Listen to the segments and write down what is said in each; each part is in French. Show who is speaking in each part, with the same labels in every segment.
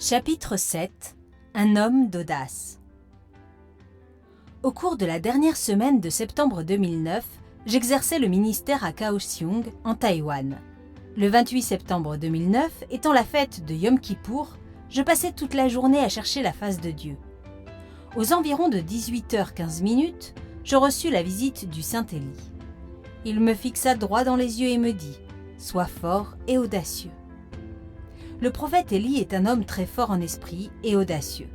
Speaker 1: Chapitre 7 – Un homme d'audace. Au cours de la dernière semaine de septembre 2009, j'exerçais le ministère à Kaohsiung, en Taïwan. Le 28 septembre 2009, étant la fête de Yom Kippour, je passais toute la journée à chercher la face de Dieu. Aux environs de 18h15, je reçus la visite du Saint Élie. Il me fixa droit dans les yeux et me dit « Sois fort et audacieux ». Le prophète Élie est un homme très fort en esprit et audacieux.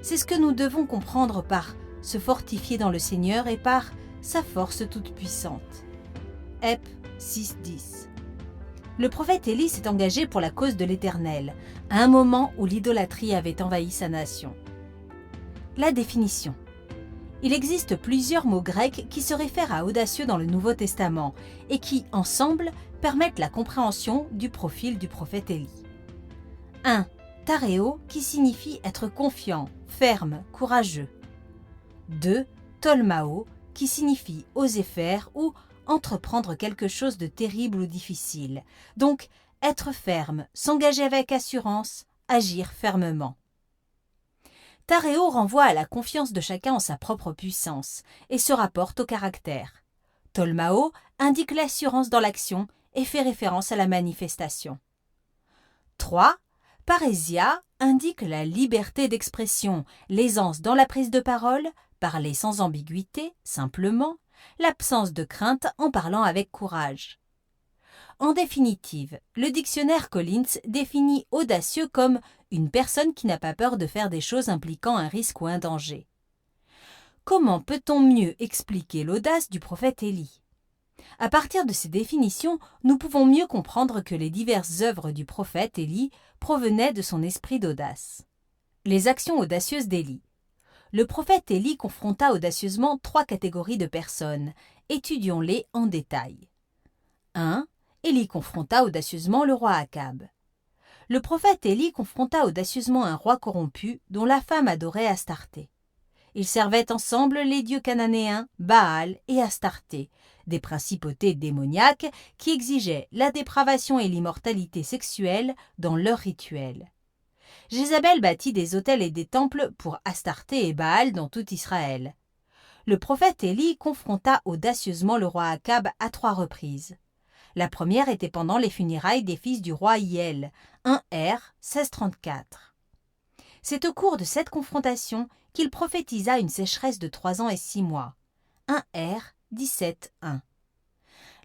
Speaker 1: C'est ce que nous devons comprendre par se fortifier dans le Seigneur et par sa force toute puissante. Ep 6:10. Le prophète Élie s'est engagé pour la cause de l'Éternel, à un moment où l'idolâtrie avait envahi sa nation. La définition. Il existe plusieurs mots grecs qui se réfèrent à audacieux dans le Nouveau Testament et qui, ensemble, permettent la compréhension du profil du prophète Élie. 1. Taréo, qui signifie être confiant, ferme, courageux. 2. Tolmao, qui signifie oser faire ou entreprendre quelque chose de terrible ou difficile. Donc, être ferme, s'engager avec assurance, agir fermement. Taréo renvoie à la confiance de chacun en sa propre puissance et se rapporte au caractère. Tolmao indique l'assurance dans l'action et fait référence à la manifestation. 3. Parésia indique la liberté d'expression, l'aisance dans la prise de parole, parler sans ambiguïté, simplement, l'absence de crainte en parlant avec courage. En définitive, le dictionnaire Collins définit audacieux comme une personne qui n'a pas peur de faire des choses impliquant un risque ou un danger. Comment peut-on mieux expliquer l'audace du prophète Élie ? À partir de ces définitions, nous pouvons mieux comprendre que les diverses œuvres du prophète Élie provenaient de son esprit d'audace. Les actions audacieuses d'Élie. Le prophète Élie confronta audacieusement 3 catégories de personnes. Étudions-les en détail. 1. Élie confronta audacieusement le roi Akab. Le prophète Élie confronta audacieusement un roi corrompu dont la femme adorait Astarté. Ils servaient ensemble les dieux cananéens, Baal et Astarté, des principautés démoniaques qui exigeaient la dépravation et l'immortalité sexuelle dans leurs rituels. Jézabel bâtit des autels et des temples pour Astarté et Baal dans tout Israël. Le prophète Élie confronta audacieusement le roi Akab à 3 reprises. La première était pendant les funérailles des fils du roi Hiel, 1 R 1634. C'est au cours de cette confrontation qu'il prophétisa une sécheresse de 3 ans et 6 mois, 1 R 17:1.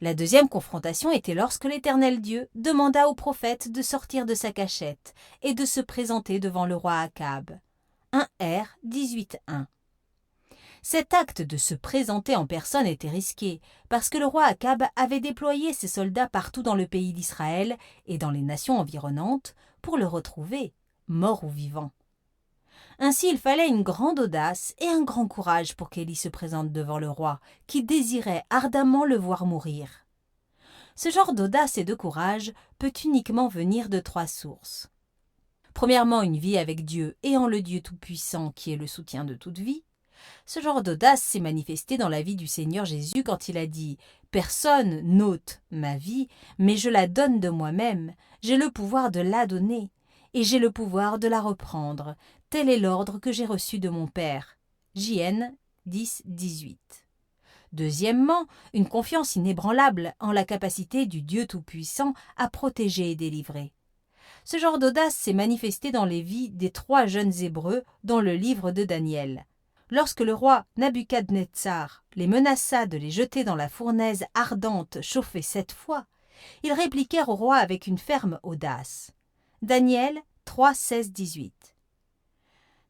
Speaker 1: La deuxième confrontation était lorsque l'Éternel Dieu demanda au prophète de sortir de sa cachette et de se présenter devant le roi Akab, 1 R 18:1. Cet acte de se présenter en personne était risqué parce que le roi Akab avait déployé ses soldats partout dans le pays d'Israël et dans les nations environnantes pour le retrouver, mort ou vivant. Ainsi, il fallait une grande audace et un grand courage pour qu'Élie se présente devant le roi, qui désirait ardemment le voir mourir. Ce genre d'audace et de courage peut uniquement venir de 3 sources. Premièrement, une vie avec Dieu et en le Dieu Tout-Puissant qui est le soutien de toute vie. Ce genre d'audace s'est manifesté dans la vie du Seigneur Jésus quand il a dit « Personne n'ôte ma vie, mais je la donne de moi-même, j'ai le pouvoir de la donner, et j'ai le pouvoir de la reprendre. Tel est l'ordre que j'ai reçu de mon Père. » JN 10:18. Deuxièmement, une confiance inébranlable en la capacité du Dieu Tout-Puissant à protéger et délivrer. Ce genre d'audace s'est manifesté dans les vies des 3 jeunes Hébreux dans le livre de Daniel. Lorsque le roi Nabuchadnezzar les menaça de les jeter dans la fournaise ardente chauffée 7 fois, ils répliquèrent au roi avec une ferme audace. Daniel 3:16-18.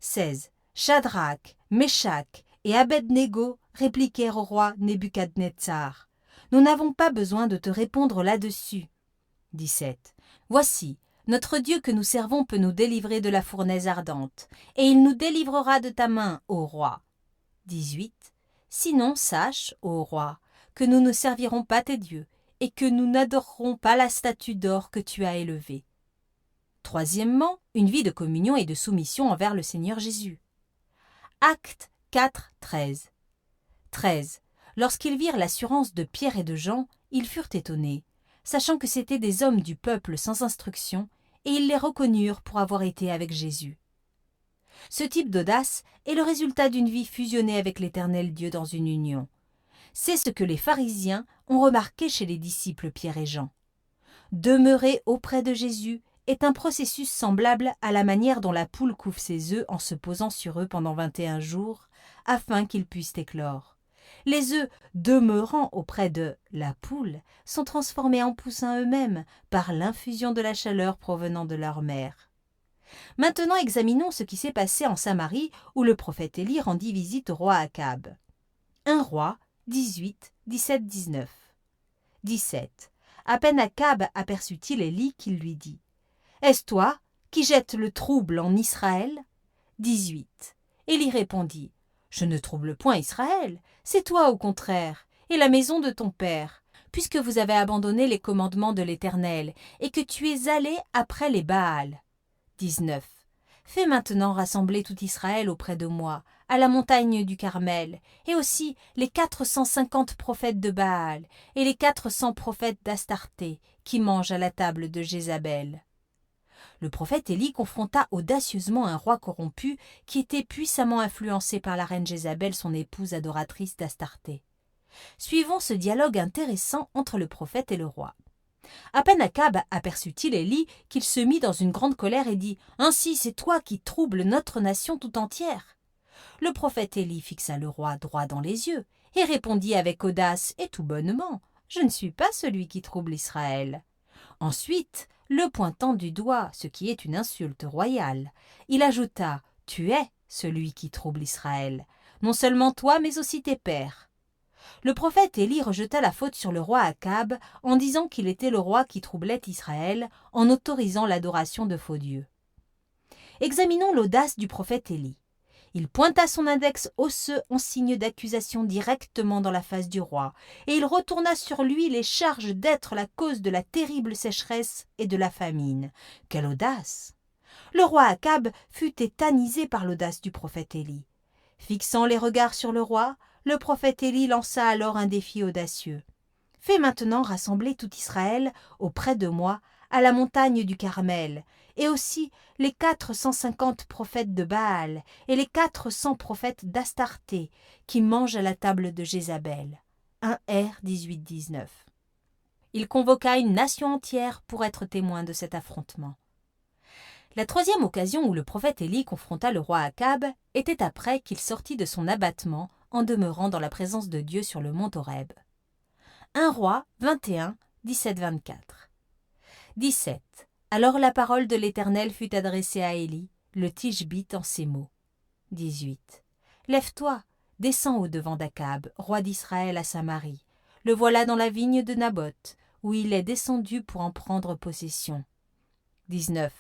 Speaker 1: 16. Shadrach, Meshach et Abednego répliquèrent au roi Nebuchadnezzar. Nous n'avons pas besoin de te répondre là-dessus. 17. Voici, notre Dieu que nous servons peut nous délivrer de la fournaise ardente, et il nous délivrera de ta main, ô roi. 18. Sinon, sache, ô roi, que nous ne servirons pas tes dieux, et que nous n'adorerons pas la statue d'or que tu as élevée. Troisièmement, une vie de communion et de soumission envers le Seigneur Jésus. Actes 4:13. 13. Lorsqu'ils virent l'assurance de Pierre et de Jean, ils furent étonnés, sachant que c'étaient des hommes du peuple sans instruction et ils les reconnurent pour avoir été avec Jésus. Ce type d'audace est le résultat d'une vie fusionnée avec l'Éternel Dieu dans une union. C'est ce que les pharisiens ont remarqué chez les disciples Pierre et Jean. Demeurer auprès de Jésus est un processus semblable à la manière dont la poule couve ses œufs en se posant sur eux pendant 21 jours, afin qu'ils puissent éclore. Les œufs demeurant auprès de la poule sont transformés en poussins eux-mêmes par l'infusion de la chaleur provenant de leur mère. Maintenant examinons ce qui s'est passé en Samarie où le prophète Élie rendit visite au roi Akab. 1 Roi 18, 17, 19. 17. À peine Akab aperçut-il Élie qu'il lui dit « Est-ce toi qui jettes le trouble en Israël ?» 18. Élie répondit « Je ne trouble point Israël, c'est toi au contraire, et la maison de ton père, puisque vous avez abandonné les commandements de l'Éternel, et que tu es allé après les Baals. » 19. Fais maintenant rassembler tout Israël auprès de moi, à la montagne du Carmel, et aussi les 450 prophètes de Baal, et les 400 prophètes d'Astarté, qui mangent à la table de Jézabel. Le prophète Élie confronta audacieusement un roi corrompu qui était puissamment influencé par la reine Jézabel, son épouse adoratrice d'Astarté. Suivons ce dialogue intéressant entre le prophète et le roi. À peine Akab aperçut-il Élie qu'il se mit dans une grande colère et dit « Ainsi c'est toi qui troubles notre nation tout entière !» Le prophète Élie fixa le roi droit dans les yeux et répondit avec audace et tout bonnement « Je ne suis pas celui qui trouble Israël. » Ensuite, le pointant du doigt, ce qui est une insulte royale, il ajouta « Tu es celui qui trouble Israël, non seulement toi mais aussi tes pères. » Le prophète Élie rejeta la faute sur le roi Akab en disant qu'il était le roi qui troublait Israël en autorisant l'adoration de faux dieux. Examinons l'audace du prophète Élie. Il pointa son index osseux en signe d'accusation directement dans la face du roi, et il retourna sur lui les charges d'être la cause de la terrible sécheresse et de la famine. Quelle audace! Le roi Akab fut tétanisé par l'audace du prophète Élie. Fixant les regards sur le roi, le prophète Élie lança alors un défi audacieux. « Fais maintenant rassembler tout Israël auprès de moi à la montagne du Carmel, et aussi les 450 prophètes de Baal et les 400 prophètes d'Astarté qui mangent à la table de Jézabel. » 1 R 18-19. Il convoqua une nation entière pour être témoin de cet affrontement. La troisième occasion où le prophète Élie confronta le roi Akab était après qu'il sortit de son abattement en demeurant dans la présence de Dieu sur le mont Horeb. 1 Roi 21, 17-24. 17. Alors la parole de l'Éternel fut adressée à Élie, le Tishbite, en ces mots. 18. Lève-toi, descends au-devant d'Akab, roi d'Israël à Samarie. Le voilà dans la vigne de Naboth, où il est descendu pour en prendre possession. 19.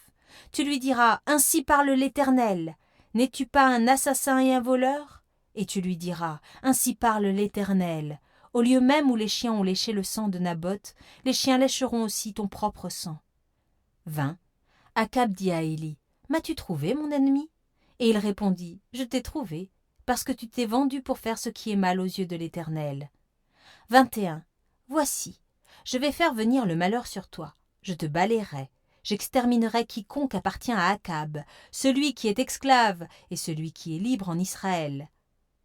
Speaker 1: Tu lui diras, ainsi parle l'Éternel. N'es-tu pas un assassin et un voleur ? Et tu lui diras, ainsi parle l'Éternel. Au lieu même où les chiens ont léché le sang de Naboth, les chiens lécheront aussi ton propre sang. 20. Akab dit à Élie, m'as-tu trouvé, mon ennemi ? Et il répondit, je t'ai trouvé, parce que tu t'es vendu pour faire ce qui est mal aux yeux de l'Éternel. 21. Voici, je vais faire venir le malheur sur toi, je te balayerai, j'exterminerai quiconque appartient à Akab, celui qui est esclave et celui qui est libre en Israël.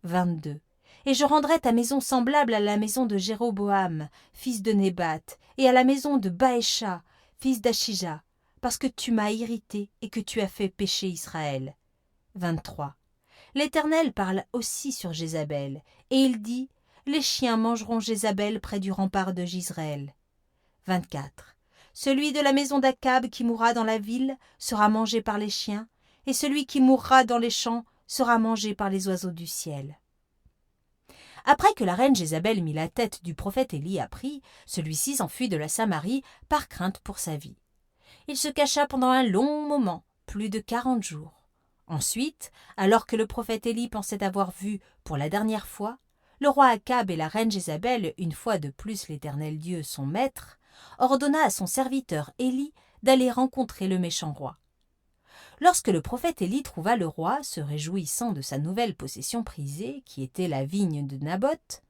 Speaker 1: 22. Et je rendrai ta maison semblable à la maison de Jéroboam, fils de Nébat, et à la maison de Baécha, fils d'Achija, parce que tu m'as irrité et que tu as fait pécher Israël. 23. L'Éternel parle aussi sur Jézabel, et il dit, les chiens mangeront Jézabel près du rempart de Jizréel. 24. Celui de la maison d'Akab qui mourra dans la ville sera mangé par les chiens, et celui qui mourra dans les champs sera mangé par les oiseaux du ciel. Après que la reine Jézabel mit la tête du prophète Élie à prix, celui-ci s'enfuit de la Samarie par crainte pour sa vie. Il se cacha pendant un long moment, plus de 40 jours. Ensuite, alors que le prophète Élie pensait avoir vu pour la dernière fois, le roi Akab et la reine Jézabel, une fois de plus l'Éternel Dieu son maître, ordonna à son serviteur Élie d'aller rencontrer le méchant roi. Lorsque le prophète Élie trouva le roi se réjouissant de sa nouvelle possession prisée, qui était la vigne de Naboth,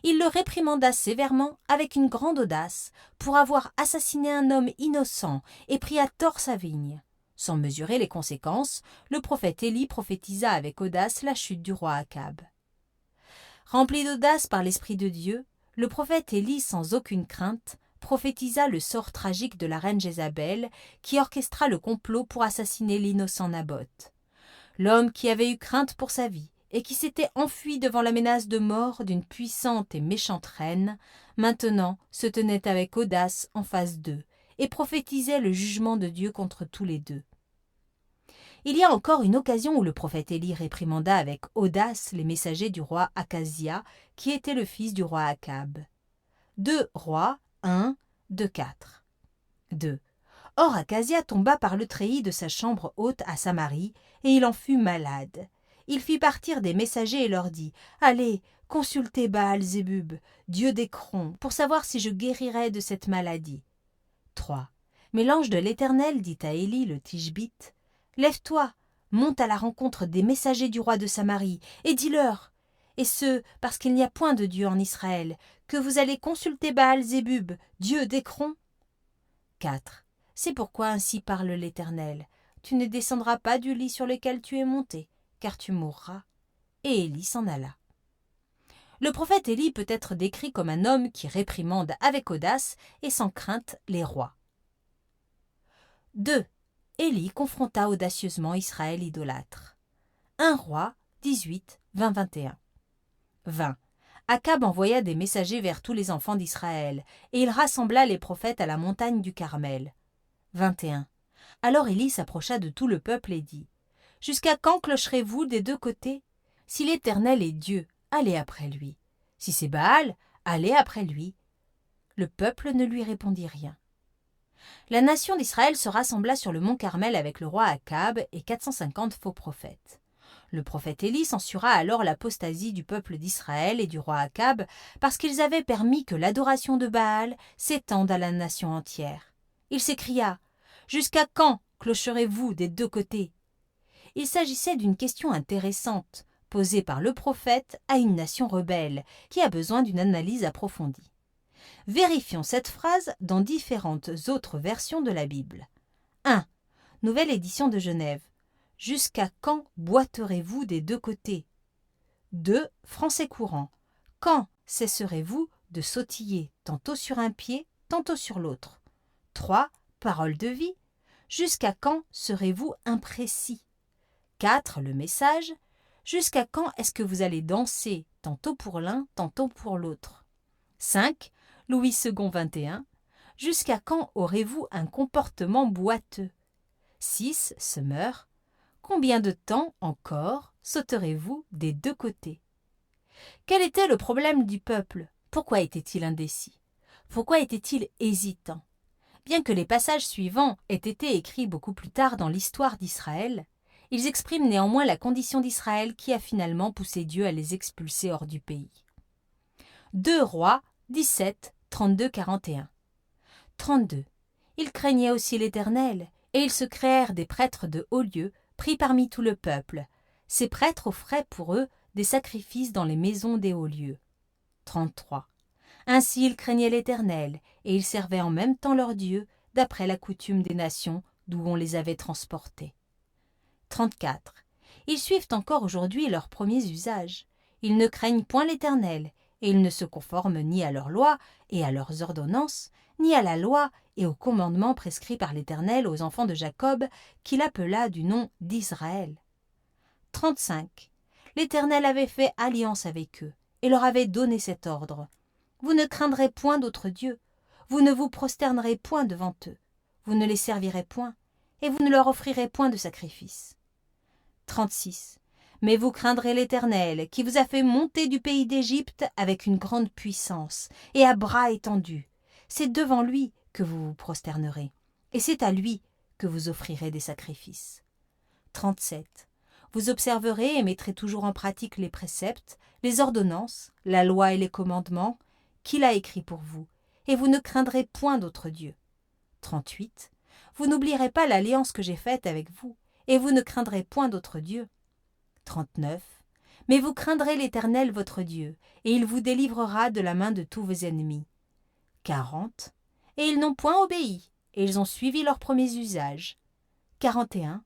Speaker 1: Il le réprimanda sévèrement avec une grande audace pour avoir assassiné un homme innocent et pris à tort sa vigne. Sans mesurer les conséquences, le prophète Élie prophétisa avec audace la chute du roi Akab. Rempli d'audace par l'Esprit de Dieu, le prophète Élie, sans aucune crainte, prophétisa le sort tragique de la reine Jézabel, qui orchestra le complot pour assassiner l'innocent Naboth. L'homme qui avait eu crainte pour sa vie et qui s'était enfui devant la menace de mort d'une puissante et méchante reine, maintenant se tenait avec audace en face d'eux et prophétisait le jugement de Dieu contre tous les deux. Il y a encore une occasion où le prophète Élie réprimanda avec audace les messagers du roi Akazia, qui était le fils du roi Akab. 2 Rois 1, 2-4. 2. Or Akazia tomba par le treillis de sa chambre haute à Samarie, et il en fut malade. Il fit partir des messagers et leur dit « Allez, consultez Baal-Zébub, dieu d'Écron, pour savoir si je guérirai de cette maladie. » 3. Mais l'ange de l'Éternel dit à Élie le Tishbite « Lève-toi, monte à la rencontre des messagers du roi de Samarie, et dis-leur, et ce, parce qu'il n'y a point de Dieu en Israël, que vous allez consulter Baal-Zébub, dieu d'Écron. » 4. C'est pourquoi ainsi parle l'Éternel. Tu ne descendras pas du lit sur lequel tu es monté, car tu mourras. Et Élie s'en alla. Le prophète Élie peut être décrit comme un homme qui réprimande avec audace et sans crainte les rois. 2. Élie confronta audacieusement Israël idolâtre. 1 Roi 18, 20-21. 20. Akab envoya des messagers vers tous les enfants d'Israël, et il rassembla les prophètes à la montagne du Carmel. 21. Alors Élie s'approcha de tout le peuple et dit « Jusqu'à quand clocherez-vous des deux côtés? Si l'Éternel est Dieu, allez après lui. Si c'est Baal, allez après lui. » Le peuple ne lui répondit rien. La nation d'Israël se rassembla sur le mont Carmel avec le roi Akab et 450 faux prophètes. Le prophète Élie censura alors l'apostasie du peuple d'Israël et du roi Akab parce qu'ils avaient permis que l'adoration de Baal s'étende à la nation entière. Il s'écria « Jusqu'à quand clocherez-vous des deux côtés ?» Il s'agissait d'une question intéressante, posée par le prophète à une nation rebelle qui a besoin d'une analyse approfondie. Vérifions cette phrase dans différentes autres versions de la Bible. 1. Nouvelle édition de Genève. Jusqu'à quand boiterez-vous des deux côtés? 2. Français courant. Quand cesserez-vous de sautiller tantôt sur un pied, tantôt sur l'autre? 3. Parole de vie. Jusqu'à quand serez-vous imprécis? 4. Le message. Jusqu'à quand est-ce que vous allez danser, tantôt pour l'un, tantôt pour l'autre? 5. Louis II 21. Jusqu'à quand aurez-vous un comportement boiteux? 6. Semeur. Combien de temps encore sauterez-vous des deux côtés? Quel était le problème du peuple? Pourquoi était-il indécis? Pourquoi était-il hésitant? Bien que les passages suivants aient été écrits beaucoup plus tard dans l'histoire d'Israël, ils expriment néanmoins la condition d'Israël qui a finalement poussé Dieu à les expulser hors du pays. 2 Rois 17, 32-41. 32. Ils craignaient aussi l'Éternel, et ils se créèrent des prêtres de haut lieu, pris parmi tout le peuple. Ces prêtres offraient pour eux des sacrifices dans les maisons des hauts lieux. 33. Ainsi ils craignaient l'Éternel, et ils servaient en même temps leur Dieu, d'après la coutume des nations d'où on les avait transportés. 34. Ils suivent encore aujourd'hui leurs premiers usages. Ils ne craignent point l'Éternel, et ils ne se conforment ni à leurs lois et à leurs ordonnances, ni à la loi et aux commandements prescrits par l'Éternel aux enfants de Jacob, qu'il appela du nom d'Israël. 35. L'Éternel avait fait alliance avec eux, et leur avait donné cet ordre. Vous ne craindrez point d'autres dieux, vous ne vous prosternerez point devant eux, vous ne les servirez point, et vous ne leur offrirez point de sacrifice. 36. Mais vous craindrez l'Éternel, qui vous a fait monter du pays d'Égypte avec une grande puissance, et à bras étendus. C'est devant lui que vous vous prosternerez, et c'est à lui que vous offrirez des sacrifices. 37. Vous observerez et mettrez toujours en pratique les préceptes, les ordonnances, la loi et les commandements qu'il a écrits pour vous, et vous ne craindrez point d'autres dieux. 38. Vous n'oublierez pas l'alliance que j'ai faite avec vous, et vous ne craindrez point d'autres dieux. 39. Mais vous craindrez l'Éternel votre Dieu, et il vous délivrera de la main de tous vos ennemis. 40. Et ils n'ont point obéi, et ils ont suivi leurs premiers usages. 41.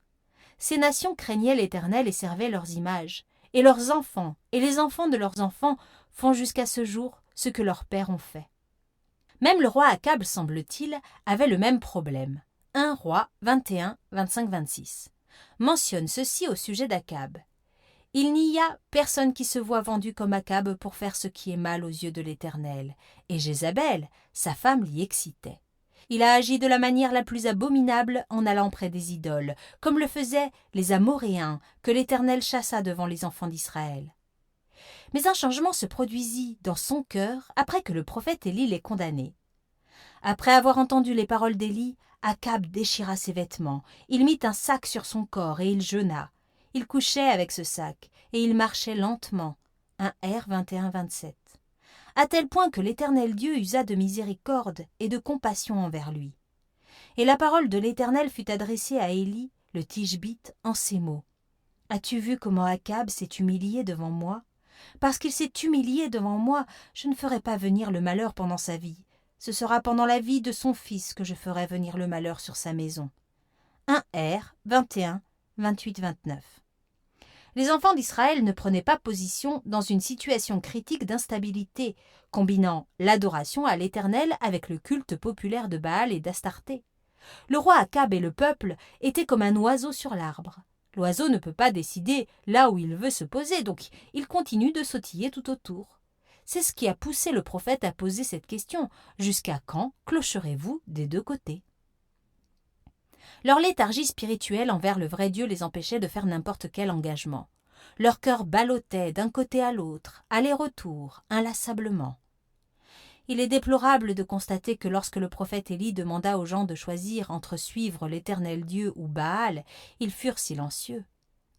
Speaker 1: Ces nations craignaient l'Éternel et servaient leurs images, et leurs enfants et les enfants de leurs enfants font jusqu'à ce jour ce que leurs pères ont fait. Même le roi Akab, semble-t-il, avait le même problème. 1 Roi 21, 25-26 mentionne ceci au sujet d'Akab. Il n'y a personne qui se voit vendu comme Akab pour faire ce qui est mal aux yeux de l'Éternel, et Jézabel, sa femme, l'y excitait. Il a agi de la manière la plus abominable en allant près des idoles, comme le faisaient les Amoréens, que l'Éternel chassa devant les enfants d'Israël. Mais un changement se produisit dans son cœur après que le prophète Élie l'ait condamné. Après avoir entendu les paroles d'Élie, Akab déchira ses vêtements, il mit un sac sur son corps et il jeûna. Il couchait avec ce sac, et il marchait lentement. 1 R 21-27. À tel point que l'Éternel Dieu usa de miséricorde et de compassion envers lui. Et la parole de l'Éternel fut adressée à Élie, le Tishbite, en ces mots. « As-tu vu comment Akab s'est humilié devant moi ? Parce qu'il s'est humilié devant moi, je ne ferai pas venir le malheur pendant sa vie. Ce sera pendant la vie de son fils que je ferai venir le malheur sur sa maison. » 1 R 21, 28-29. Les enfants d'Israël ne prenaient pas position dans une situation critique d'instabilité, combinant l'adoration à l'Éternel avec le culte populaire de Baal et d'Astarté. Le roi Akab et le peuple étaient comme un oiseau sur l'arbre. L'oiseau ne peut pas décider là où il veut se poser, donc il continue de sautiller tout autour. C'est ce qui a poussé le prophète à poser cette question. Jusqu'à quand clocherez-vous des deux côtés ? Leur léthargie spirituelle envers le vrai Dieu les empêchait de faire n'importe quel engagement. Leur cœur ballottait d'un côté à l'autre, aller-retour, inlassablement. Il est déplorable de constater que lorsque le prophète Élie demanda aux gens de choisir entre suivre l'Éternel Dieu ou Baal, ils furent silencieux.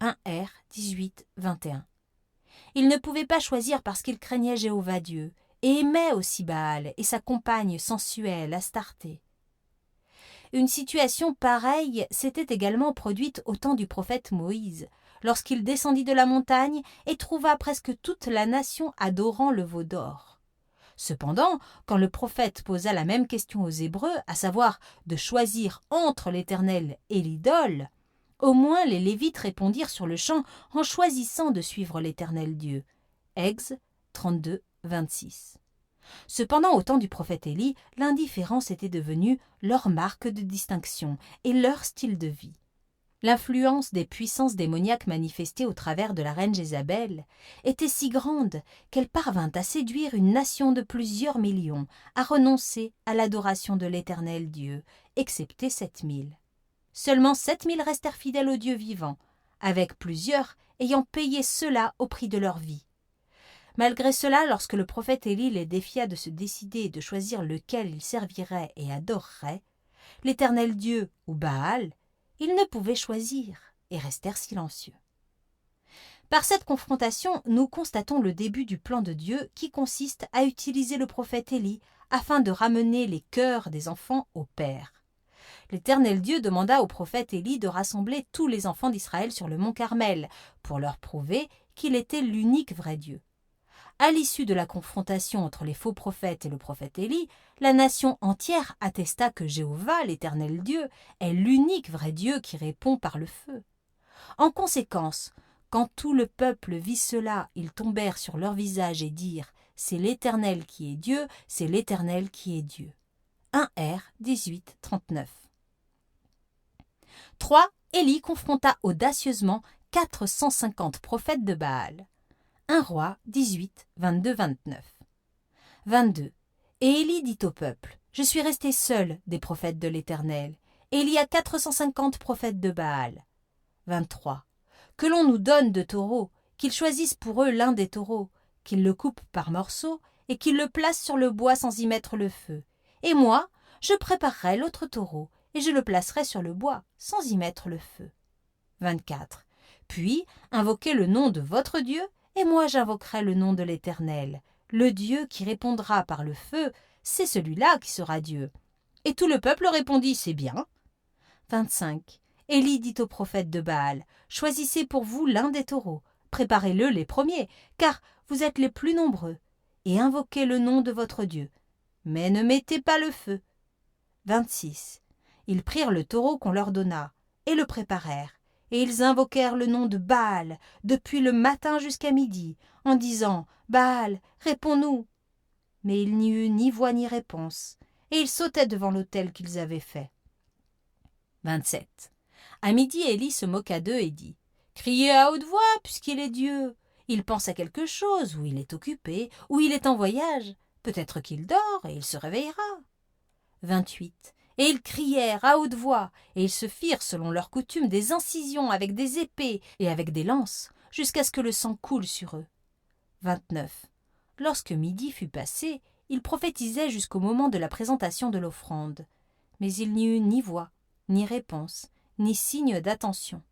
Speaker 1: 1 R 18-21. Ils ne pouvaient pas choisir parce qu'ils craignaient Jéhovah Dieu et aimaient aussi Baal et sa compagne sensuelle, Astarté. Une situation pareille s'était également produite au temps du prophète Moïse, lorsqu'il descendit de la montagne et trouva presque toute la nation adorant le veau d'or. Cependant, quand le prophète posa la même question aux Hébreux, à savoir de choisir entre l'Éternel et l'idole, au moins les Lévites répondirent sur le champ en choisissant de suivre l'Éternel Dieu. Ex 32, 26. Cependant, au temps du prophète Élie, l'indifférence était devenue leur marque de distinction et leur style de vie. L'influence des puissances démoniaques manifestées au travers de la reine Jézabel était si grande qu'elle parvint à séduire une nation de plusieurs millions à renoncer à l'adoration de l'Éternel Dieu, excepté 7000. Seulement 7000 restèrent fidèles au Dieu vivant, avec plusieurs ayant payé cela au prix de leur vie. Malgré cela, lorsque le prophète Élie les défia de se décider et de choisir lequel ils serviraient et adoreraient, l'Éternel Dieu ou Baal, ils ne pouvaient choisir et restèrent silencieux. Par cette confrontation, nous constatons le début du plan de Dieu qui consiste à utiliser le prophète Élie afin de ramener les cœurs des enfants au Père. L'Éternel Dieu demanda au prophète Élie de rassembler tous les enfants d'Israël sur le mont Carmel pour leur prouver qu'il était l'unique vrai Dieu. À l'issue de la confrontation entre les faux prophètes et le prophète Élie, la nation entière attesta que Jéhovah, l'Éternel Dieu, est l'unique vrai Dieu qui répond par le feu. En conséquence, quand tout le peuple vit cela, ils tombèrent sur leur visage et dirent « C'est l'Éternel qui est Dieu, c'est l'Éternel qui est Dieu ». 1 R 18, 39. 3. Élie confronta audacieusement 450 prophètes de Baal. 1 Roi 18, 22-29. 22. Et Élie dit au peuple, « Je suis resté seul des prophètes de l'Éternel, et il y a 450 prophètes de Baal. » 23. Que l'on nous donne de taureaux, qu'ils choisissent pour eux l'un des taureaux, qu'ils le coupent par morceaux, et qu'ils le placent sur le bois sans y mettre le feu. Et moi, je préparerai l'autre taureau, et je le placerai sur le bois sans y mettre le feu. 24. Puis, invoquez le nom de votre Dieu, et moi j'invoquerai le nom de l'Éternel. Le Dieu qui répondra par le feu, c'est celui-là qui sera Dieu. Et tout le peuple répondit, c'est bien. 25. Élie dit au prophète de Baal, choisissez pour vous l'un des taureaux, préparez-le les premiers, car vous êtes les plus nombreux, et invoquez le nom de votre Dieu. Mais ne mettez pas le feu. » 26. Ils prirent le taureau qu'on leur donna, et le préparèrent, et ils invoquèrent le nom de Baal depuis le matin jusqu'à midi, en disant « Baal, réponds-nous » Mais il n'y eut ni voix ni réponse, et ils sautaient devant l'autel qu'ils avaient fait. 27. À midi, Élie se moqua d'eux et dit « Criez à haute voix, puisqu'il est Dieu. Il pense à quelque chose, ou il est occupé, ou il est en voyage. Peut-être qu'il dort, et il se réveillera. » 28. Et ils crièrent à haute voix, et ils se firent, selon leur coutume, des incisions avec des épées et avec des lances, jusqu'à ce que le sang coule sur eux. 29. Lorsque midi fut passé, ils prophétisaient jusqu'au moment de la présentation de l'offrande. Mais il n'y eut ni voix, ni réponse, ni signe d'attention.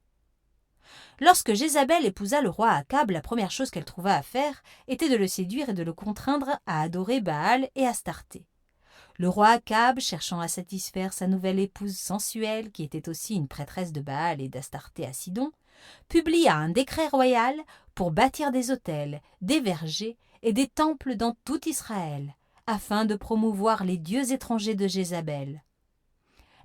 Speaker 1: Lorsque Jézabel épousa le roi Akab, la première chose qu'elle trouva à faire était de le séduire et de le contraindre à adorer Baal et Astarté. Le roi Akab, cherchant à satisfaire sa nouvelle épouse sensuelle, qui était aussi une prêtresse de Baal et d'Astarté à Sidon, publia un décret royal pour bâtir des autels, des vergers et des temples dans tout Israël, afin de promouvoir les dieux étrangers de Jézabel.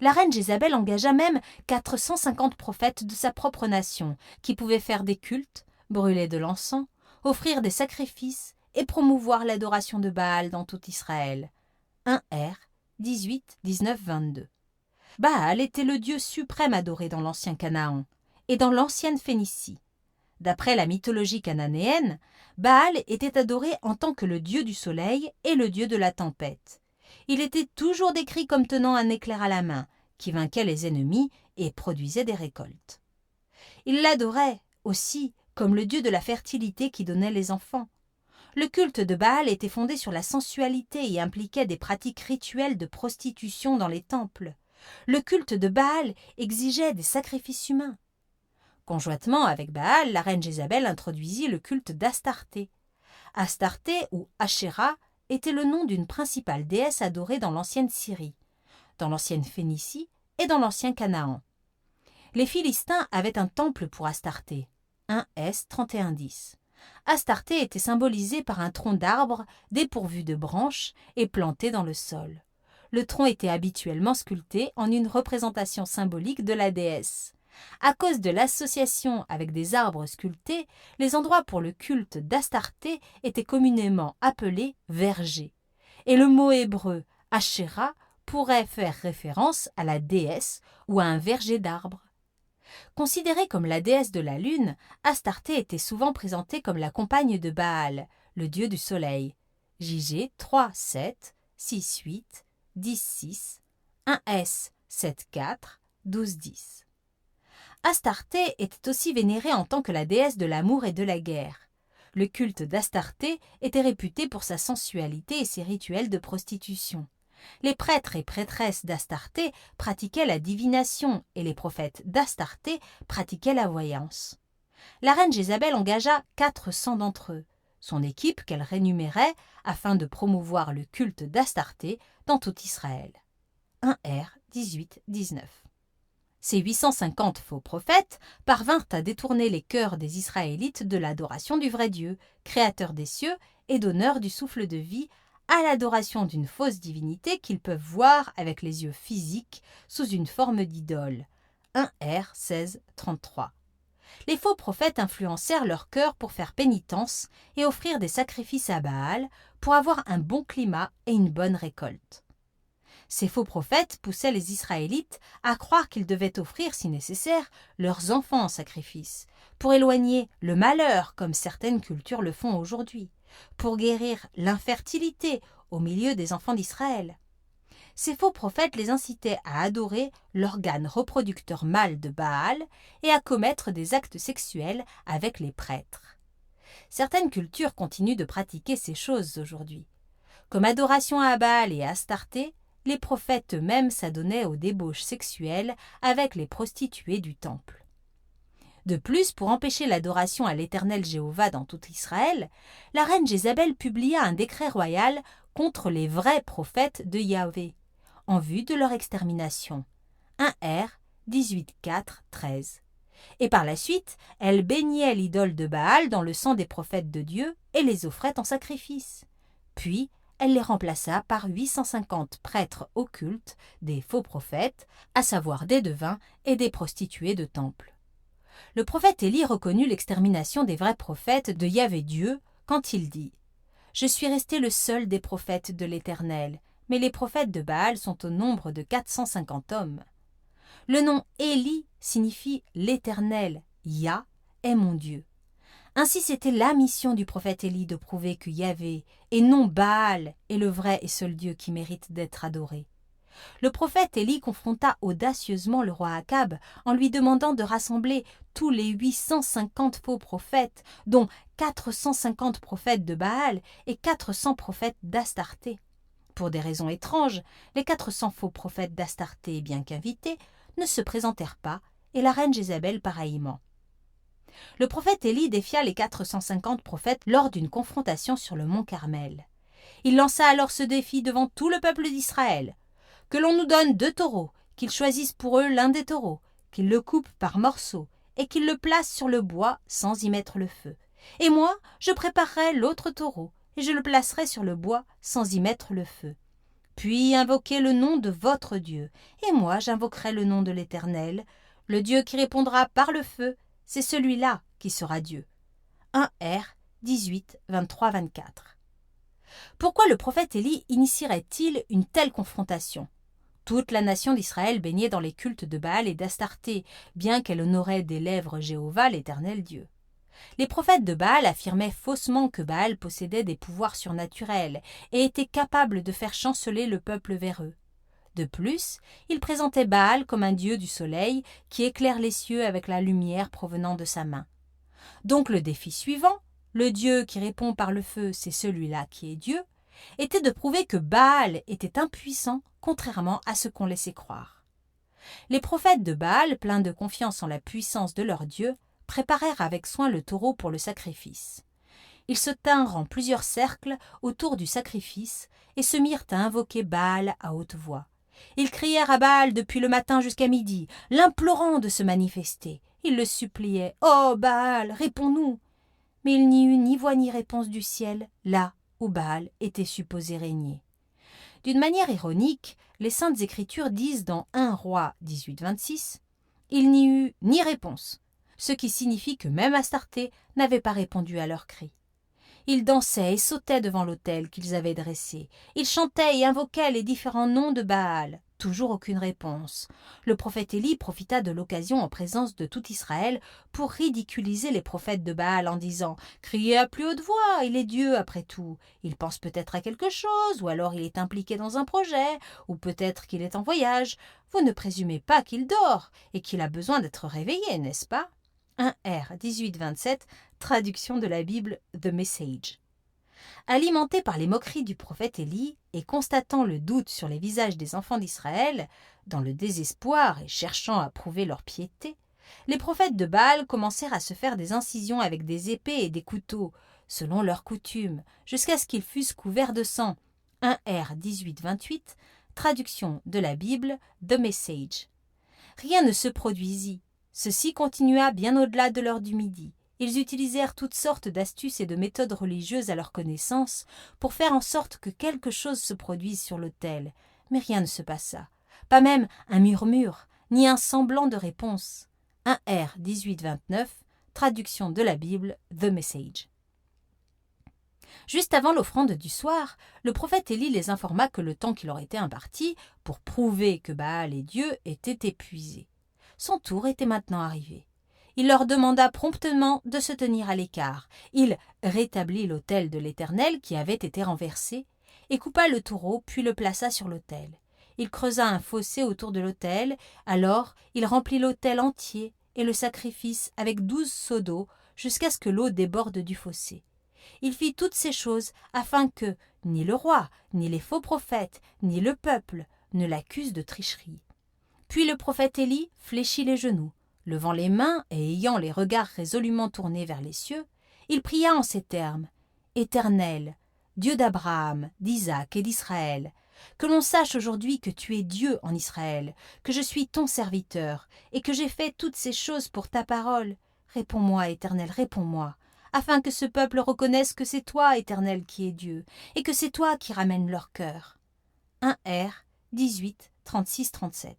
Speaker 1: La reine Jézabel engagea même 450 prophètes de sa propre nation, qui pouvaient faire des cultes, brûler de l'encens, offrir des sacrifices et promouvoir l'adoration de Baal dans tout Israël. 1 R 18, 19, 22. Baal était le dieu suprême adoré dans l'ancien Canaan et dans l'ancienne Phénicie. D'après la mythologie cananéenne, Baal était adoré en tant que le dieu du soleil et le dieu de la tempête. Il était toujours décrit comme tenant un éclair à la main, qui vainquait les ennemis et produisait des récoltes. Il l'adorait aussi comme le dieu de la fertilité qui donnait les enfants. Le culte de Baal était fondé sur la sensualité et impliquait des pratiques rituelles de prostitution dans les temples. Le culte de Baal exigeait des sacrifices humains. Conjointement avec Baal, la reine Jézabel introduisit le culte d'Astarté. Astarté ou Ashéra était le nom d'une principale déesse adorée dans l'ancienne Syrie, dans l'ancienne Phénicie et dans l'ancien Canaan. Les Philistins avaient un temple pour Astarté, 1 S 31-10. Astarté était symbolisée par un tronc d'arbre dépourvu de branches et planté dans le sol. Le tronc était habituellement sculpté en une représentation symbolique de la déesse. À cause de l'association avec des arbres sculptés, les endroits pour le culte d'Astarté étaient communément appelés vergers. Et le mot hébreu « Ashéra » pourrait faire référence à la déesse ou à un verger d'arbres. Considérée comme la déesse de la lune, Astarté était souvent présentée comme la compagne de Baal, le dieu du soleil. JG 3, 7, 6, 8, 10, 6, 1 S 7, 4, 12, 10. Astarté était aussi vénérée en tant que la déesse de l'amour et de la guerre. Le culte d'Astarté était réputé pour sa sensualité et ses rituels de prostitution. Les prêtres et prêtresses d'Astarté pratiquaient la divination et les prophètes d'Astarté pratiquaient la voyance. La reine Jézabel engagea 400 d'entre eux, son équipe qu'elle rémunérait afin de promouvoir le culte d'Astarté dans tout Israël. 1 R 18-19. Ces 850 faux prophètes parvinrent à détourner les cœurs des Israélites de l'adoration du vrai Dieu, créateur des cieux et donneur du souffle de vie, à l'adoration d'une fausse divinité qu'ils peuvent voir avec les yeux physiques sous une forme d'idole. 1 R 16-33. Les faux prophètes influencèrent leur cœur pour faire pénitence et offrir des sacrifices à Baal pour avoir un bon climat et une bonne récolte. Ces faux prophètes poussaient les Israélites à croire qu'ils devaient offrir, si nécessaire, leurs enfants en sacrifice, pour éloigner le malheur comme certaines cultures le font aujourd'hui, pour guérir l'infertilité au milieu des enfants d'Israël. Ces faux prophètes les incitaient à adorer l'organe reproducteur mâle de Baal et à commettre des actes sexuels avec les prêtres. Certaines cultures continuent de pratiquer ces choses aujourd'hui. Comme adoration à Baal et à Astarté, les prophètes eux-mêmes s'adonnaient aux débauches sexuelles avec les prostituées du temple. De plus, pour empêcher l'adoration à l'Éternel Jéhovah dans tout Israël, la reine Jézabel publia un décret royal contre les vrais prophètes de Yahvé, en vue de leur extermination. 1 R 18-4-13. Et par la suite, elle baignait l'idole de Baal dans le sang des prophètes de Dieu et les offrait en sacrifice. Puis, elle les remplaça par 850 prêtres occultes, des faux prophètes, à savoir des devins et des prostituées de temple. Le prophète Élie reconnut l'extermination des vrais prophètes de Yahvé Dieu quand il dit « Je suis resté le seul des prophètes de l'Éternel, mais les prophètes de Baal sont au nombre de 450 hommes. » Le nom Élie signifie « l'Éternel », Yah est mon Dieu. Ainsi c'était la mission du prophète Élie de prouver que Yahvé, et non Baal, est le vrai et seul Dieu qui mérite d'être adoré. Le prophète Élie confronta audacieusement le roi Akab en lui demandant de rassembler tous les 850 faux prophètes, dont 450 prophètes de Baal et 400 prophètes d'Astarté. Pour des raisons étranges, les 400 faux prophètes d'Astarté, bien qu'invités, ne se présentèrent pas, et la reine Jézabel pareillement. Le prophète Élie défia les 450 prophètes lors d'une confrontation sur le mont Carmel. Il lança alors ce défi devant tout le peuple d'Israël. « Que l'on nous donne 2 taureaux, qu'ils choisissent pour eux l'un des taureaux, qu'ils le coupent par morceaux, et qu'ils le placent sur le bois sans y mettre le feu. Et moi, je préparerai l'autre taureau, et je le placerai sur le bois sans y mettre le feu. Puis invoquez le nom de votre Dieu, et moi j'invoquerai le nom de l'Éternel. Le Dieu qui répondra par le feu, c'est celui-là qui sera Dieu. » 1 R 18, 23, 24. Pourquoi le prophète Élie initierait-il une telle confrontation ? Toute la nation d'Israël baignait dans les cultes de Baal et d'Astarté, bien qu'elle honorait des lèvres Jéhovah, l'Éternel Dieu. Les prophètes de Baal affirmaient faussement que Baal possédait des pouvoirs surnaturels et était capable de faire chanceler le peuple vers eux. De plus, ils présentaient Baal comme un dieu du soleil qui éclaire les cieux avec la lumière provenant de sa main. Donc le défi suivant, le Dieu qui répond par le feu, c'est celui-là qui est Dieu, était de prouver que Baal était impuissant, contrairement à ce qu'on laissait croire. Les prophètes de Baal, pleins de confiance en la puissance de leur Dieu, préparèrent avec soin le taureau pour le sacrifice. Ils se tinrent en plusieurs cercles autour du sacrifice et se mirent à invoquer Baal à haute voix. Ils crièrent à Baal depuis le matin jusqu'à midi, l'implorant de se manifester. Ils le suppliaient « Oh Baal, réponds-nous » Mais il n'y eut ni voix ni réponse du ciel, là où Baal était supposé régner. D'une manière ironique, les Saintes Écritures disent dans 1 Roi 18, 26 « Il n'y eut ni réponse », ce qui signifie que même Astarté n'avait pas répondu à leurs cris. Ils dansaient et sautaient devant l'autel qu'ils avaient dressé. Ils chantaient et invoquaient les différents noms de Baal. Toujours aucune réponse. Le prophète Élie profita de l'occasion en présence de tout Israël pour ridiculiser les prophètes de Baal en disant « Criez à plus haute voix, il est Dieu après tout. Il pense peut-être à quelque chose, ou alors il est impliqué dans un projet, ou peut-être qu'il est en voyage. Vous ne présumez pas qu'il dort et qu'il a besoin d'être réveillé, n'est-ce pas ?» 1 R 18, 27, traduction de la Bible The Message. Alimentés par les moqueries du prophète Élie et constatant le doute sur les visages des enfants d'Israël, dans le désespoir et cherchant à prouver leur piété, les prophètes de Baal commencèrent à se faire des incisions avec des épées et des couteaux, selon leur coutume, jusqu'à ce qu'ils fussent couverts de sang. 1 R 18, 28, traduction de la Bible The Message. Rien ne se produisit. Ceci continua bien au-delà de l'heure du midi. Ils utilisèrent toutes sortes d'astuces et de méthodes religieuses à leur connaissance pour faire en sorte que quelque chose se produise sur l'autel, mais rien ne se passa. Pas même un murmure, ni un semblant de réponse. 1 R 18, 29, traduction de la Bible The Message. Juste avant l'offrande du soir, le prophète Élie les informa que le temps qui leur était imparti pour prouver que Baal est Dieu était épuisé. Son tour était maintenant arrivé. Il leur demanda promptement de se tenir à l'écart. Il rétablit l'autel de l'Éternel qui avait été renversé et coupa le taureau puis le plaça sur l'autel. Il creusa un fossé autour de l'autel, alors il remplit l'autel entier et le sacrifice avec 12 seaux d'eau jusqu'à ce que l'eau déborde du fossé. Il fit toutes ces choses afin que ni le roi, ni les faux prophètes, ni le peuple ne l'accusent de tricherie. Puis le prophète Élie fléchit les genoux. Levant les mains et ayant les regards résolument tournés vers les cieux, il pria en ces termes « Éternel, Dieu d'Abraham, d'Isaac et d'Israël, Que l'on sache aujourd'hui que tu es Dieu en Israël, que je suis ton serviteur, et que j'ai fait toutes ces choses pour ta parole. Réponds-moi, Éternel, réponds-moi, afin que ce peuple reconnaisse que c'est toi, Éternel, qui es Dieu, et que c'est toi qui ramènes leur cœur. 1 R 18, 36-37.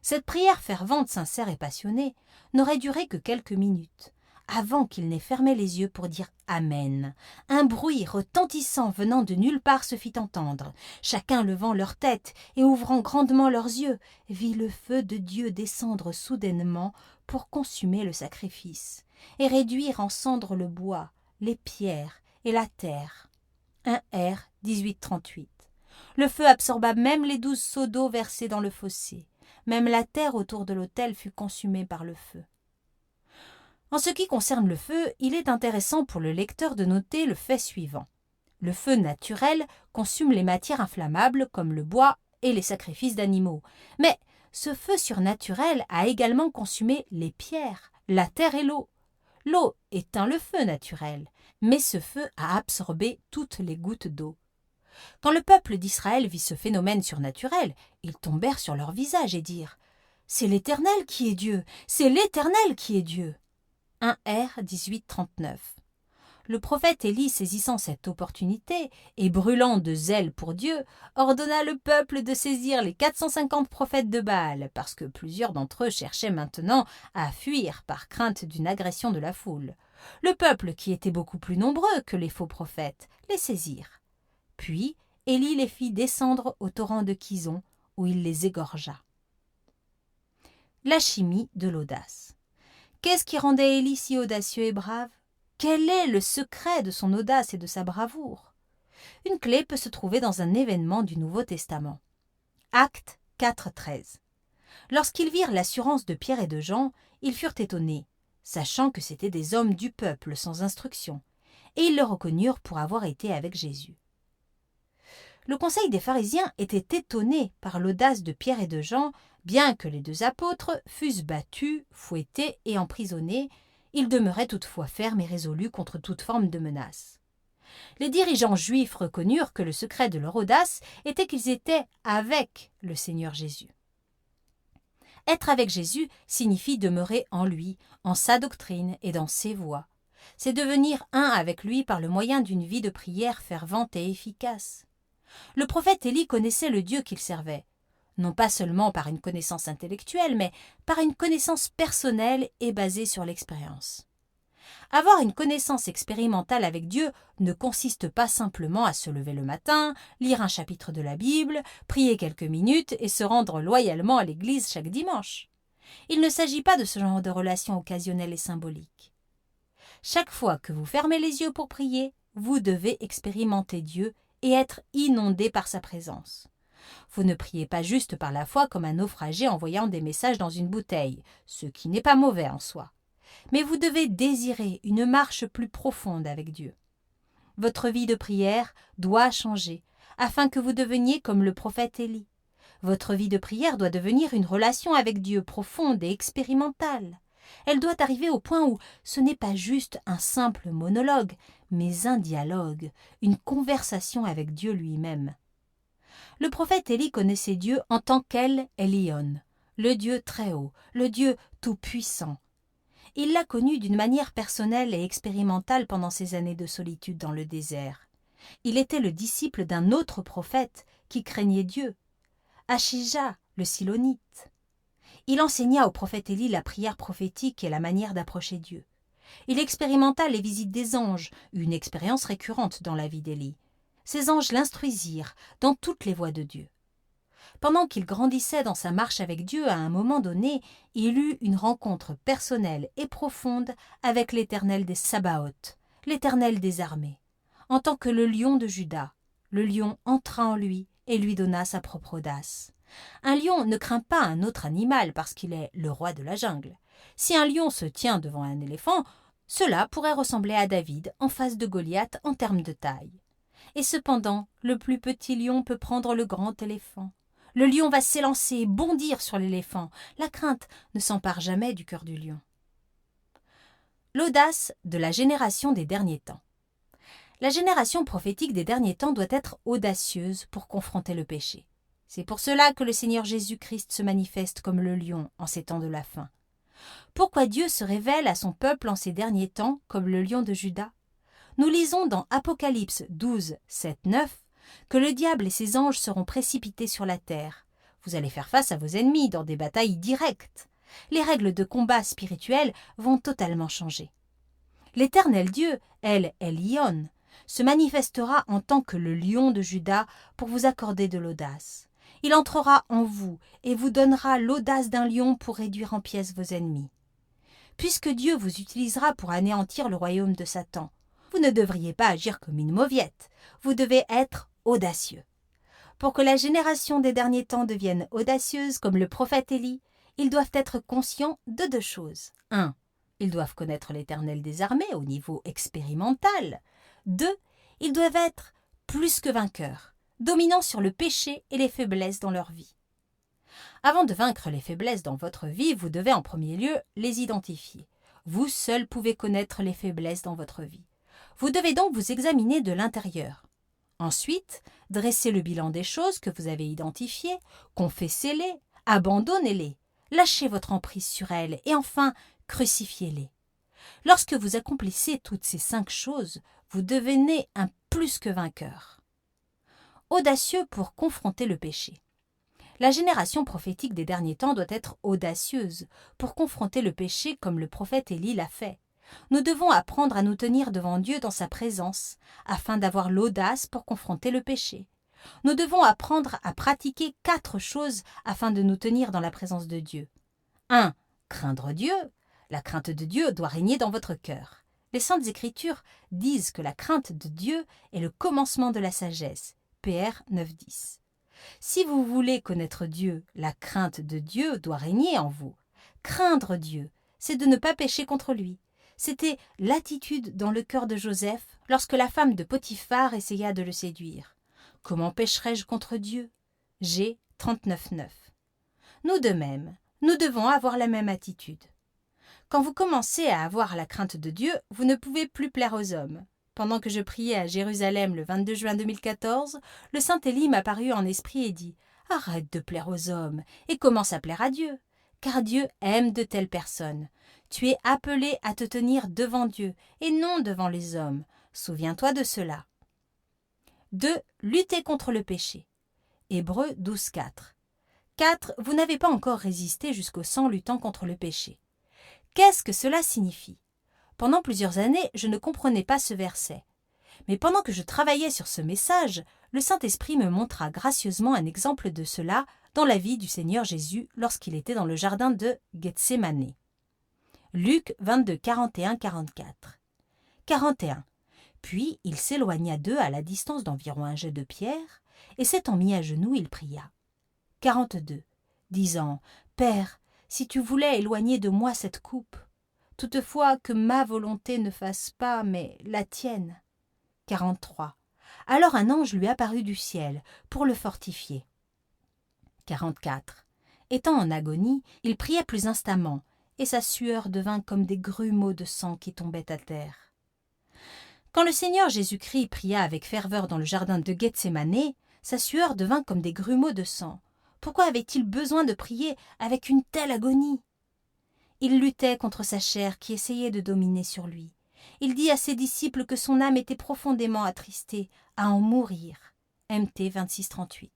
Speaker 1: Cette prière fervente, sincère et passionnée n'aurait duré que quelques minutes, avant qu'il n'ait fermé les yeux pour dire Amen. Un bruit retentissant venant de nulle part se fit entendre. Chacun levant leur tête et ouvrant grandement leurs yeux, vit le feu de Dieu descendre soudainement pour consumer le sacrifice, et réduire en cendres le bois, les pierres et la terre. 1 R 18-38. Le feu absorba même les 12 seaux d'eau versés dans le fossé. Même la terre autour de l'autel fut consumée par le feu. En ce qui concerne le feu, il est intéressant pour le lecteur de noter le fait suivant. Le feu naturel consume les matières inflammables comme le bois et les sacrifices d'animaux. Mais ce feu surnaturel a également consumé les pierres, la terre et l'eau. L'eau éteint le feu naturel, mais ce feu a absorbé toutes les gouttes d'eau. Quand le peuple d'Israël vit ce phénomène surnaturel, ils tombèrent sur leur visage et dirent « C'est l'Éternel qui est Dieu, c'est l'Éternel qui est Dieu !» 1 R 18-39. Le prophète Élie, saisissant cette opportunité et brûlant de zèle pour Dieu, ordonna le peuple de saisir les 450 prophètes de Baal, parce que plusieurs d'entre eux cherchaient maintenant à fuir par crainte d'une agression de la foule. Le peuple, qui était beaucoup plus nombreux que les faux prophètes, les saisirent. Puis Élie les fit descendre au torrent de Kison, où il les égorgea. La chimie de l'audace. Qu'est-ce qui rendait Élie si audacieux et brave? Quel est le secret de son audace et de sa bravoure? Une clé peut se trouver dans un événement du Nouveau Testament. Actes 4-13. Lorsqu'ils virent l'assurance de Pierre et de Jean, ils furent étonnés, sachant que c'étaient des hommes du peuple sans instruction, et ils le reconnurent pour avoir été avec Jésus. Le conseil des pharisiens était étonné par l'audace de Pierre et de Jean, bien que les deux apôtres fussent battus, fouettés et emprisonnés, ils demeuraient toutefois fermes et résolus contre toute forme de menace. Les dirigeants juifs reconnurent que le secret de leur audace était qu'ils étaient avec le Seigneur Jésus. Être avec Jésus signifie demeurer en lui, en sa doctrine et dans ses voies. C'est devenir un avec lui par le moyen d'une vie de prière fervente et efficace. Le prophète Élie connaissait le Dieu qu'il servait, non pas seulement par une connaissance intellectuelle, mais par une connaissance personnelle et basée sur l'expérience. Avoir une connaissance expérimentale avec Dieu ne consiste pas simplement à se lever le matin, lire un chapitre de la Bible, prier quelques minutes et se rendre loyalement à l'église chaque dimanche. Il ne s'agit pas de ce genre de relation occasionnelle et symbolique. Chaque fois que vous fermez les yeux pour prier, vous devez expérimenter Dieu et être inondé par sa présence. Vous ne priez pas juste par la foi comme un naufragé envoyant des messages dans une bouteille, ce qui n'est pas mauvais en soi. Mais vous devez désirer une marche plus profonde avec Dieu. Votre vie de prière doit changer, afin que vous deveniez comme le prophète Élie. Votre vie de prière doit devenir une relation avec Dieu profonde et expérimentale. Elle doit arriver au point où ce n'est pas juste un simple monologue, mais un dialogue, une conversation avec Dieu lui-même. Le prophète Élie connaissait Dieu en tant qu'El Elyon, le Dieu très haut, le Dieu tout-puissant. Il l'a connu d'une manière personnelle et expérimentale pendant ses années de solitude dans le désert. Il était le disciple d'un autre prophète qui craignait Dieu, Achija, le Silonite. Il enseigna au prophète Élie la prière prophétique et la manière d'approcher Dieu. Il expérimenta les visites des anges, une expérience récurrente dans la vie d'Élie. Ces anges l'instruisirent dans toutes les voies de Dieu. Pendant qu'il grandissait dans sa marche avec Dieu, à un moment donné, il eut une rencontre personnelle et profonde avec l'Éternel des Sabaoth, l'Éternel des armées. En tant que le lion de Juda, le lion entra en lui et lui donna sa propre audace. Un lion ne craint pas un autre animal parce qu'il est le roi de la jungle. Si un lion se tient devant un éléphant, cela pourrait ressembler à David en face de Goliath en termes de taille. Et cependant, le plus petit lion peut prendre le grand éléphant. Le lion va s'élancer et bondir sur l'éléphant. La crainte ne s'empare jamais du cœur du lion. L'audace de la génération des derniers temps. La génération prophétique des derniers temps doit être audacieuse pour confronter le péché. C'est pour cela que le Seigneur Jésus-Christ se manifeste comme le lion en ces temps de la fin. Pourquoi Dieu se révèle à son peuple en ces derniers temps comme le lion de Juda? Nous lisons dans Apocalypse 12, 7, 9 que le diable et ses anges seront précipités sur la terre. Vous allez faire face à vos ennemis dans des batailles directes. Les règles de combat spirituel vont totalement changer. L'Éternel Dieu, El Elyon, se manifestera en tant que le lion de Juda pour vous accorder de l'audace. Il entrera en vous et vous donnera l'audace d'un lion pour réduire en pièces vos ennemis. Puisque Dieu vous utilisera pour anéantir le royaume de Satan, vous ne devriez pas agir comme une mauviette, vous devez être audacieux. Pour que la génération des derniers temps devienne audacieuse comme le prophète Élie, ils doivent être conscients de deux choses. 1. Ils doivent connaître l'Éternel des armées au niveau expérimental. 2. Ils doivent être plus que vainqueurs, dominant sur le péché et les faiblesses dans leur vie. Avant de vaincre les faiblesses dans votre vie, vous devez en premier lieu les identifier. Vous seul pouvez connaître les faiblesses dans votre vie. Vous devez donc vous examiner de l'intérieur. Ensuite, dressez le bilan des choses que vous avez identifiées, confessez-les, abandonnez-les, lâchez votre emprise sur elles et enfin, crucifiez-les. Lorsque vous accomplissez toutes ces 5 choses, vous devenez un plus que vainqueur. Audacieux pour confronter le péché. La génération prophétique des derniers temps doit être audacieuse pour confronter le péché comme le prophète Élie l'a fait. Nous devons apprendre à nous tenir devant Dieu dans sa présence, afin d'avoir l'audace pour confronter le péché. Nous devons apprendre à pratiquer 4 choses afin de nous tenir dans la présence de Dieu. 1. Craindre Dieu. La crainte de Dieu doit régner dans votre cœur. Les Saintes Écritures disent que la crainte de Dieu est le commencement de la sagesse. PR 9.10. Si vous voulez connaître Dieu, la crainte de Dieu doit régner en vous. Craindre Dieu, c'est de ne pas pécher contre lui. C'était l'attitude dans le cœur de Joseph lorsque la femme de Potiphar essaya de le séduire. Comment pécherai-je contre Dieu? G 39.9. Nous de même, nous devons avoir la même attitude. Quand vous commencez à avoir la crainte de Dieu, vous ne pouvez plus plaire aux hommes. Pendant que je priais à Jérusalem le 22 juin 2014, le Saint Élie m'apparut en esprit et dit « Arrête de plaire aux hommes et commence à plaire à Dieu, car Dieu aime de telles personnes. Tu es appelé à te tenir devant Dieu et non devant les hommes. Souviens-toi de cela. » 2. Lutter contre le péché. Hébreux 12.4. 4. Vous n'avez pas encore résisté jusqu'au sang luttant contre le péché. Qu'est-ce que cela signifie? Pendant plusieurs années, je ne comprenais pas ce verset. Mais pendant que je travaillais sur ce message, le Saint-Esprit me montra gracieusement un exemple de cela dans la vie du Seigneur Jésus lorsqu'il était dans le jardin de Gethsémane. Luc 22, 41, 44. 41. Puis il s'éloigna d'eux à la distance d'environ un jet de pierre, et s'étant mis à genoux, il pria. 42. Disant « Père, si tu voulais éloigner de moi cette coupe, toutefois que ma volonté ne fasse pas, mais la tienne. » 43. Alors un ange lui apparut du ciel pour le fortifier. 44. Étant en agonie, il priait plus instamment, et sa sueur devint comme des grumeaux de sang qui tombaient à terre. Quand le Seigneur Jésus-Christ pria avec ferveur dans le jardin de Gethsémane, sa sueur devint comme des grumeaux de sang. Pourquoi avait-il besoin de prier avec une telle agonie? Il luttait contre sa chair qui essayait de dominer sur lui. Il dit à ses disciples que son âme était profondément attristée, à en mourir. MT 26-38.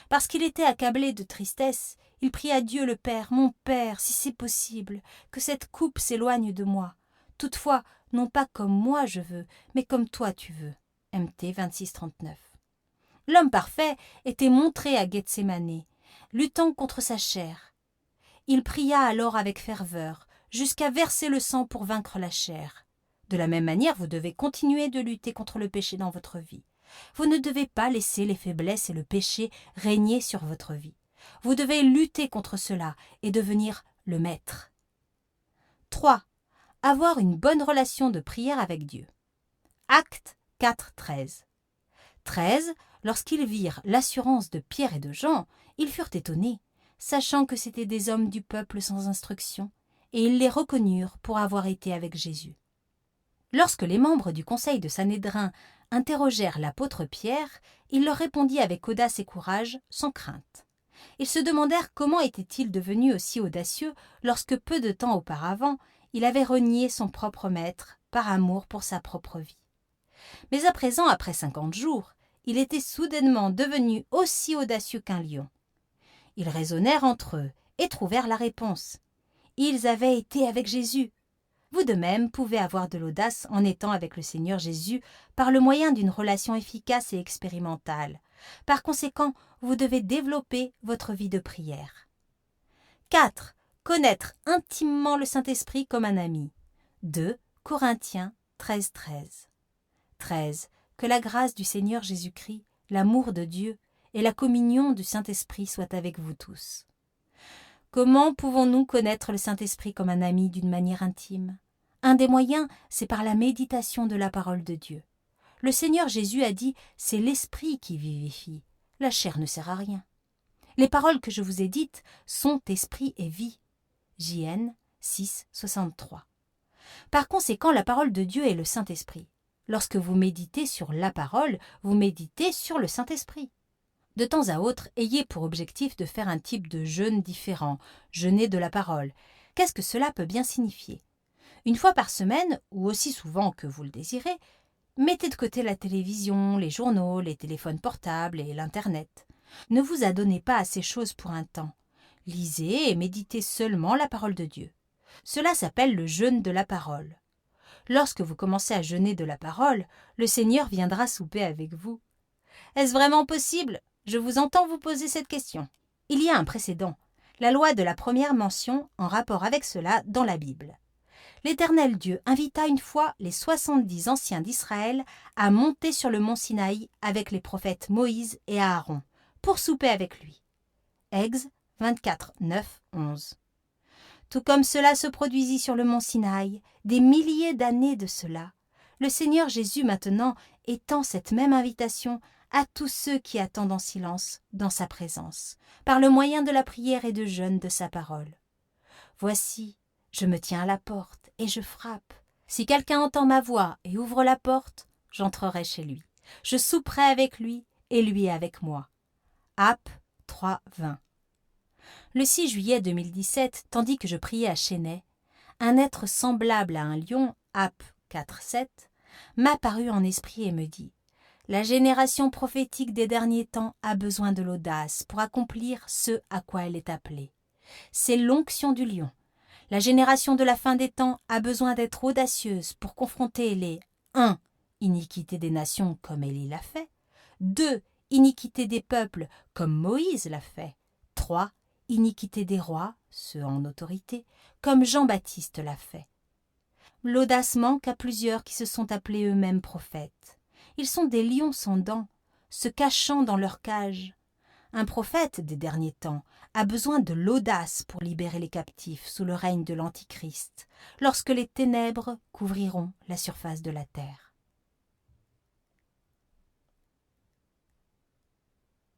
Speaker 1: Parce qu'il était accablé de tristesse, il pria à Dieu le Père, « Mon Père, si c'est possible, que cette coupe s'éloigne de moi. Toutefois, non pas comme moi je veux, mais comme toi tu veux. » MT 26-39. L'homme parfait était montré à Gethsémane, luttant contre sa chair. Il pria alors avec ferveur, jusqu'à verser le sang pour vaincre la chair. De la même manière, vous devez continuer de lutter contre le péché dans votre vie. Vous ne devez pas laisser les faiblesses et le péché régner sur votre vie. Vous devez lutter contre cela et devenir le maître. 3. Avoir une bonne relation de prière avec Dieu. Actes 4, 13. 13. Lorsqu'ils virent l'assurance de Pierre et de Jean, ils furent étonnés, sachant que c'étaient des hommes du peuple sans instruction, et ils les reconnurent pour avoir été avec Jésus. Lorsque les membres du conseil de Sanhédrin interrogèrent l'apôtre Pierre, il leur répondit avec audace et courage, sans crainte. Ils se demandèrent comment était-il devenu aussi audacieux lorsque peu de temps auparavant, il avait renié son propre maître par amour pour sa propre vie. Mais à présent, après 50 jours, il était soudainement devenu aussi audacieux qu'un lion. Ils raisonnèrent entre eux et trouvèrent la réponse. Ils avaient été avec Jésus. Vous de même pouvez avoir de l'audace en étant avec le Seigneur Jésus par le moyen d'une relation efficace et expérimentale. Par conséquent, vous devez développer votre vie de prière. 4. Connaître intimement le Saint-Esprit comme un ami. 2 Corinthiens 13:13. 13. Que la grâce du Seigneur Jésus-Christ, l'amour de Dieu et la communion du Saint-Esprit soient avec vous tous. Comment pouvons-nous connaître le Saint-Esprit comme un ami d'une manière intime? Un des moyens, c'est par la méditation de la parole de Dieu. Le Seigneur Jésus a dit « c'est l'Esprit qui vivifie, la chair ne sert à rien ». Les paroles que je vous ai dites sont esprit et vie. JN 6:63. Par conséquent, la parole de Dieu est le Saint-Esprit. Lorsque vous méditez sur la parole, vous méditez sur le Saint-Esprit. De temps à autre, ayez pour objectif de faire un type de jeûne différent, jeûner de la parole. Qu'est-ce que cela peut bien signifier? Une fois par semaine, ou aussi souvent que vous le désirez, mettez de côté la télévision, les journaux, les téléphones portables et l'Internet. Ne vous adonnez pas à ces choses pour un temps. Lisez et méditez seulement la parole de Dieu. Cela s'appelle le jeûne de la parole. Lorsque vous commencez à jeûner de la parole, le Seigneur viendra souper avec vous. Est-ce vraiment possible? Je vous entends vous poser cette question. Il y a un précédent, la loi de la première mention en rapport avec cela dans la Bible. L'Éternel Dieu invita une fois les 70 anciens d'Israël à monter sur le mont Sinaï avec les prophètes Moïse et Aaron pour souper avec lui. Exode 24, 9, 11. Tout comme cela se produisit sur le mont Sinaï, des milliers d'années de cela, le Seigneur Jésus maintenant étend cette même invitation à tous ceux qui attendent en silence dans sa présence, par le moyen de la prière et de jeûne de sa parole. Voici, je me tiens à la porte et je frappe. Si quelqu'un entend ma voix et ouvre la porte, j'entrerai chez lui. Je souperai avec lui et lui avec moi. Apes 3:20. Le 6 juillet 2017, tandis que je priais à Chennai, un être semblable à un lion, Apes 4:7, m'apparut en esprit et me dit « La génération prophétique des derniers temps a besoin de l'audace pour accomplir ce à quoi elle est appelée. C'est l'onction du lion. La génération de la fin des temps a besoin d'être audacieuse pour confronter les 1. Iniquité des nations comme Élie l'a fait. 2. Iniquité des peuples comme Moïse l'a fait. 3. Iniquité des rois, ceux en autorité, comme Jean-Baptiste l'a fait. L'audace manque à plusieurs qui se sont appelés eux-mêmes prophètes. Ils sont des lions sans dents, se cachant dans leur cage. Un prophète des derniers temps a besoin de l'audace pour libérer les captifs sous le règne de l'Antichrist, lorsque les ténèbres couvriront la surface de la terre.